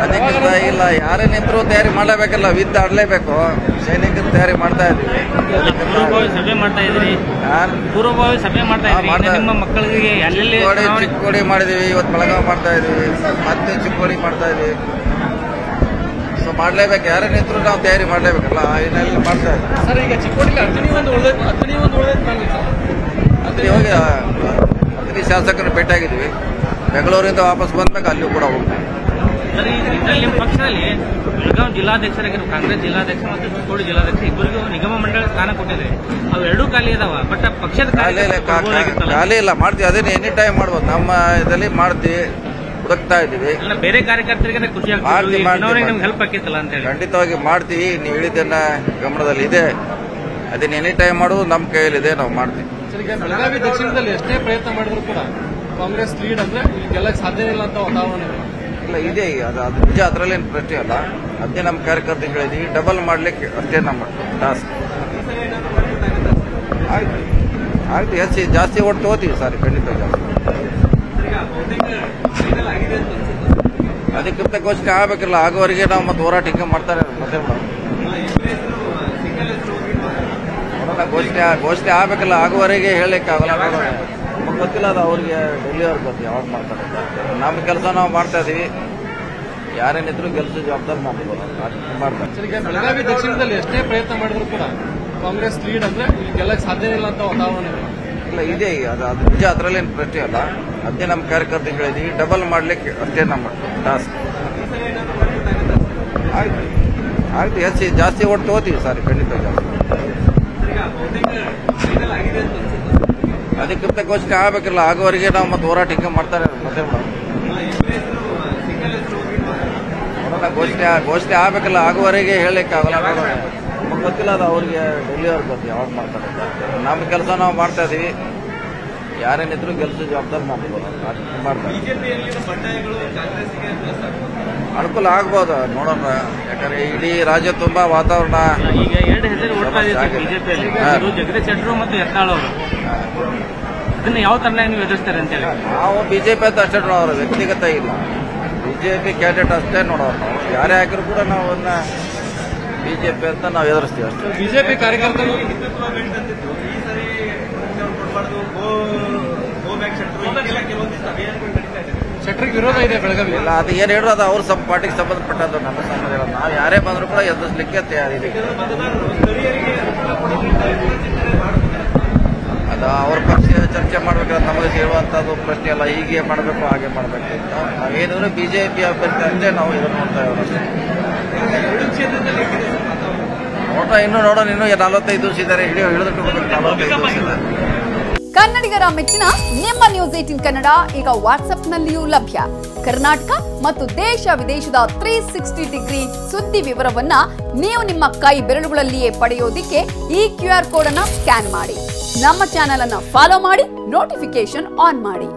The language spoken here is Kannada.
ಅದಕ್ಕಿಂತ ಇಲ್ಲ ಯಾರೇ ನಿಂತರೂ ತಯಾರಿ ಮಾಡಲೇಬೇಕಲ್ಲ, ವಿದ್ ಆಡಲೇಬೇಕು. ಸೈನಿಕರು ತಯಾರಿ ಮಾಡ್ತಾ ಇದ್ದೀವಿ. ಸಭೆ ಮಾಡ್ತಾ ಇದ್ರಿ, ಪೂರ್ವಭಾವಿ ಸಭೆ ಮಾಡ್ತಾ ಇದ್ರಿ. ನಿಮ್ಮ ಮಕ್ಕಳಿಗೆ ಎಲ್ಲೆಲ್ಲಿ ಚಿಕ್ಕೋಡಿ ಮಾಡಿದೀವಿ, ಇವತ್ತು ಬೆಳಗಾವಿ ಮಾಡ್ತಾ ಇದೀವಿ, ಮತ್ತೆ ಚಿಕ್ಕೋಡಿ ಮಾಡ್ತಾ ಇದೀವಿ. ಸೊ ಮಾಡ್ಲೇಬೇಕು, ಯಾರೇ ನಿಂತರೂ ನಾವು ತಯಾರಿ ಮಾಡ್ಲೇಬೇಕಲ್ಲ, ಏನೆಲ್ಲ ಮಾಡ್ತಾ ಇದ್ದೀವಿ. ಸರ್, ಈಗ ಚಿಕ್ಕೋಡಿಲಿ ಅರ್ಜುನಿ ಒಂದು ಹೋಗಿ ಅಗ್ನಿ ಶಾಸಕರು ಭೇಟಿಯಾಗಿದ್ವಿ. ಬೆಂಗಳೂರಿಂದ ವಾಪಸ್ ಬಂದಾಗ ಅಲ್ಲೂ ಕೂಡ ಹೋಗ್ತೀವಿ. ನಿಮ್ಮ ಪಕ್ಷದಲ್ಲಿ ಬೆಳಗಾವಿ ಜಿಲ್ಲಾಧ್ಯಕ್ಷರಾಗಿರೋ ಕಾಂಗ್ರೆಸ್ ಜಿಲ್ಲಾಧ್ಯಕ್ಷ ಮತ್ತು ಚಿಕ್ಕೋಡಿ ಜಿಲ್ಲಾಧ್ಯಕ್ಷ ಇಬ್ಬರಿಗೂ ನಿಗಮ ಮಂಡಳ ಸ್ಥಾನ ಕೊಟ್ಟಿದೆ. ಅವು ಎರಡೂ ಖಾಲಿ ಇದಾವ, ಬಟ್ ಪಕ್ಷದ ಖಾಲಿ ಇಲ್ಲ, ಮಾಡ್ತೀವಿ. ಅದೇನು ಎನಿ ಟೈಮ್ ಮಾಡ್ಬೋದು, ನಮ್ಮ ಇದರಲ್ಲಿ ಮಾಡ್ತೀವಿ, ಹುಡುಕ್ತಾ ಇದ್ದೀವಿ. ಬೇರೆ ಕಾರ್ಯಕರ್ತರಿಗೆ ಖುಷಿ ಆಗ್ತದೆ, ಹೆಲ್ಪ್ ಆಕಿತ್ತಲ್ಲ ಅಂತ ಹೇಳಿ ಖಂಡಿತವಾಗಿ ಮಾಡ್ತೀವಿ. ನೀವು ಹೇಳಿದ್ದನ್ನ ಗಮನದಲ್ಲಿ ಇದೆ, ಅದನ್ನ ಎನಿ ಟೈಮ್ ಮಾಡೋದು ನಮ್ಮ ಕೈಯಲ್ಲಿದೆ, ನಾವು ಮಾಡ್ತೀವಿ. ಬೆಳಗಾವಿ ದಕ್ಷಿಣದಲ್ಲಿ ಎಷ್ಟೇ ಪ್ರಯತ್ನ ಮಾಡಿದ್ರು ಕೂಡ ಕಾಂಗ್ರೆಸ್ ಲೀಡ್ ಅಂದ್ರೆ ಗೆಲ್ಲಕ್ಕೆ ಸಾಧ್ಯ ಇಲ್ಲ ಅಂತ ವಾತಾವರಣ ಇಲ್ಲ ಇದೆ. ಅದು ನಿಜ, ಅದರಲ್ಲೇನು ಪ್ರಶ್ನೆ ಅಲ್ಲ. ಅದೇ ನಮ್ಮ ಕಾರ್ಯಕರ್ತರಿಗೆ ಹೇಳಿದೀವಿ, ಡಬಲ್ ಮಾಡ್ಲಿಕ್ಕೆ ಅಷ್ಟೇ ನಮ್ಮ ಟಾಸ್ಕ್. ಆಯ್ತು ಹೆಚ್ಚು ಜಾಸ್ತಿ ಓಟ್ ತಗೋತೀವಿ ಸರ್, ಖಂಡಿತ ಜಾಸ್ತಿ. ಅದಕ್ಕಿಂತ ಘೋಷಣೆ ಆಗಬೇಕಿಲ್ಲ, ಆಗೋವರೆಗೆ ನಾವು ಮತ್ತೆ ಹೋರಾಟ ಹಿಂಗೆ ಮಾಡ್ತಾರೆ. ಮತ್ತೆ ಘೋಷಣೆ ಆಗಬೇಕಲ್ಲ, ಆಗುವವರೆಗೆ ಹೇಳಲಿಕ್ಕೆ ಆಗಲ್ಲ. ನಮ್ಗೆ ಗೊತ್ತಿಲ್ಲ, ಅದು ಅವ್ರಿಗೆ ಡೆಲ್ಲಿಯವ್ರಿಗೆ ಗೊತ್ತು ಯಾವಾಗ ಮಾಡ್ತಾರೆ. ನಮ್ಮ ಕೆಲಸ ನಾವು ಮಾಡ್ತಾ ಇದೀವಿ, ಯಾರೇನಿದ್ರು ಗೆಲ್ಸೋ ಜವಾಬ್ದಾರಿ ನಮ್ಗೆ ಮಾಡ್ತಾರೆ. ಬೆಳಗಾವಿ ದಕ್ಷಿಣದಲ್ಲಿ ಎಷ್ಟೇ ಪ್ರಯತ್ನ ಮಾಡಿದ್ರು ಕೂಡ ಕಾಂಗ್ರೆಸ್ ಲೀಡ್ ಅಂದ್ರೆ ಗೆಲ್ಲಕ್ಕೆ ಸಾಧ್ಯ ಇಲ್ಲ ಅಂತ ವಾತಾವರಣ ಇಲ್ಲ ಇದೆ. ಅದು ನಿಜ, ಅದರಲ್ಲೇನು ಪ್ರಶ್ನೆ ಅಲ್ಲ. ಅದೇ ನಮ್ಮ ಕಾರ್ಯಕರ್ತರಿಗೆ ಹೇಳಿದೀವಿ, ಡಬಲ್ ಮಾಡ್ಲಿಕ್ಕೆ ಅಷ್ಟೇ ನಮ್ಮ ಟಾಸ್ಕ್. ಆಯ್ತು ಹೆಚ್ಚು ಜಾಸ್ತಿ ಓಟ್ ತಗೋತೀವಿ ಸರ್, ಖಂಡಿತ ಜಾಸ್ತಿ. ಅದಕ್ಕಿಂತ ಘೋಷಣೆ ಆಗಬೇಕಿಲ್ಲ, ಆಗುವವರೆಗೆ ನಾವು ಮತ್ತೆ ಹೋರಾಟ ಹಿಂಗೆ ಮಾಡ್ತಾರೆ. ಮತ್ತೆ ಘೋಷಣೆ ಆಗಬೇಕಿಲ್ಲ, ಆಗುವವರೆಗೆ ಹೇಳಲಿಕ್ಕೆ ಆಗಲ್ಲ. ನಮ್ಗೆ ಗೊತ್ತಿಲ್ಲ, ಅದು ಅವ್ರಿಗೆ ಡೆಲ್ಲಿಯವ್ರಿಗೆ ಗೊತ್ತು ಯಾವಾಗ ಮಾಡ್ತಾರೆ. ನಮ್ಮ ಕೆಲಸ ನಾವು ಮಾಡ್ತಾ ಇದೀವಿ, ಯಾರೇನಿದ್ರು ಗೆಲ್ಸೋ ಜವಾಬ್ದಾರಿ ನಮ್ಗೆ ಮಾಡ್ತಾರೆ. ಅನುಕೂಲ ಆಗ್ಬೋದು, ನೋಡೋಣ. ಯಾಕಂದ್ರೆ ಇಡೀ ರಾಜ್ಯ ತುಂಬಾ ವಾತಾವರಣ. ಈಗ ಎರಡು ಹೆಸರು ಓಡ್ತಾ ಇದೆ ಬಿಜೆಪಿಯಲ್ಲಿ, ಜಗದೀಶ್ ಶೆಟ್ಟರ್ ಮತ್ತು ಯತ್ನಾಳ್ ಅವರು. ಇದನ್ನ ಯಾವ ತರ ನೀವು ಎದುರಿಸ್ತಾರೆ ಅಂತ ಹೇಳಿ? ನಾವು ಬಿಜೆಪಿ ಅಂತ ಅಷ್ಟೇ ನೋಡೋರು, ವ್ಯಕ್ತಿಗತ ಇಲ್ಲ. ಬಿಜೆಪಿ ಕ್ಯಾಂಡಿಡೇಟ್ ಅಷ್ಟೇ ನೋಡೋರು ನಾವು. ಯಾರೇ ಹಾಕಿದ್ರು ಕೂಡ ನಾವು ಬಿಜೆಪಿ ಅಂತ ನಾವು ಎದುರಿಸ್ತೀವಿ ಅಷ್ಟೇ. ಬಿಜೆಪಿ ಕಾರ್ಯಕರ್ತರು ಶೆಟ್ಟರ್ಗೆ ವಿರೋಧ ಇದೆ ಬೆಳಗಾವಿ. ಇಲ್ಲ, ಅದು ಏನು ಹೇಳಿದ್ರು ಅದು ಅವ್ರ ಪಾರ್ಟಿಗೆ ಸಂಬಂಧಪಟ್ಟದ್ದು, ನಮ್ಮ ಸಂಬಂಧ ಇಲ್ಲ. ನಾವು ಯಾರೇ ಬಂದರೂ ಕೂಡ ಎದುರಿಸಲಿಕ್ಕೆ ತಯಾರಿದೆ. ಅದು ಅವ್ರ ಪಕ್ಷ ಚರ್ಚೆ ಮಾಡ್ಬೇಕಾದ್ರೆ ನಮಗೆ ಹೇಳುವಂಥದ್ದು ಪ್ರಶ್ನೆ ಅಲ್ಲ. ಹೀಗೆ ಮಾಡಬೇಕು, ಹಾಗೆ ಮಾಡಬೇಕು ಅಂತ ನಾವೇನಾದ್ರು ಬಿಜೆಪಿ ಅಭ್ಯರ್ಥಿ ಅಷ್ಟೇ ನಾವು ಇದನ್ನು ನೋಡ್ತಾ ಇರೋದು. ಇನ್ನೂ ನೋಡೋಣ, ಇನ್ನೂ 45 ದಿವಸ ಇದ್ದಾರೆ, ಹಿಡಿದುಕೊಂಡು 45 ದಿವಸ ಇದೆ. ಕನ್ನಡಿಗರ ಮೆಚ್ಚಿನ ನಿಮ್ಮ ನ್ಯೂಸ್ 18 ಕನ್ನಡ ಈಗ ವಾಟ್ಸ್ಆಪ್ನಲ್ಲಿಯೂ ಲಭ್ಯ. ಕರ್ನಾಟಕ ಮತ್ತು ದೇಶ ವಿದೇಶದ 360 ಡಿಗ್ರಿ ಸುದ್ದಿ ವಿವರವನ್ನ ನೀವು ನಿಮ್ಮ ಕೈ ಬೆರಳುಗಳಲ್ಲಿಯೇ ಪಡೆಯೋದಿಕ್ಕೆ ಈ QR ಕೋಡ್ ಅನ್ನ ಸ್ಕ್ಯಾನ್ ಮಾಡಿ. ನಮ್ಮ ಚಾನೆಲ್ ಅನ್ನ ಫಾಲೋ ಮಾಡಿ, ನೋಟಿಫಿಕೇಶನ್ ಆನ್ ಮಾಡಿ.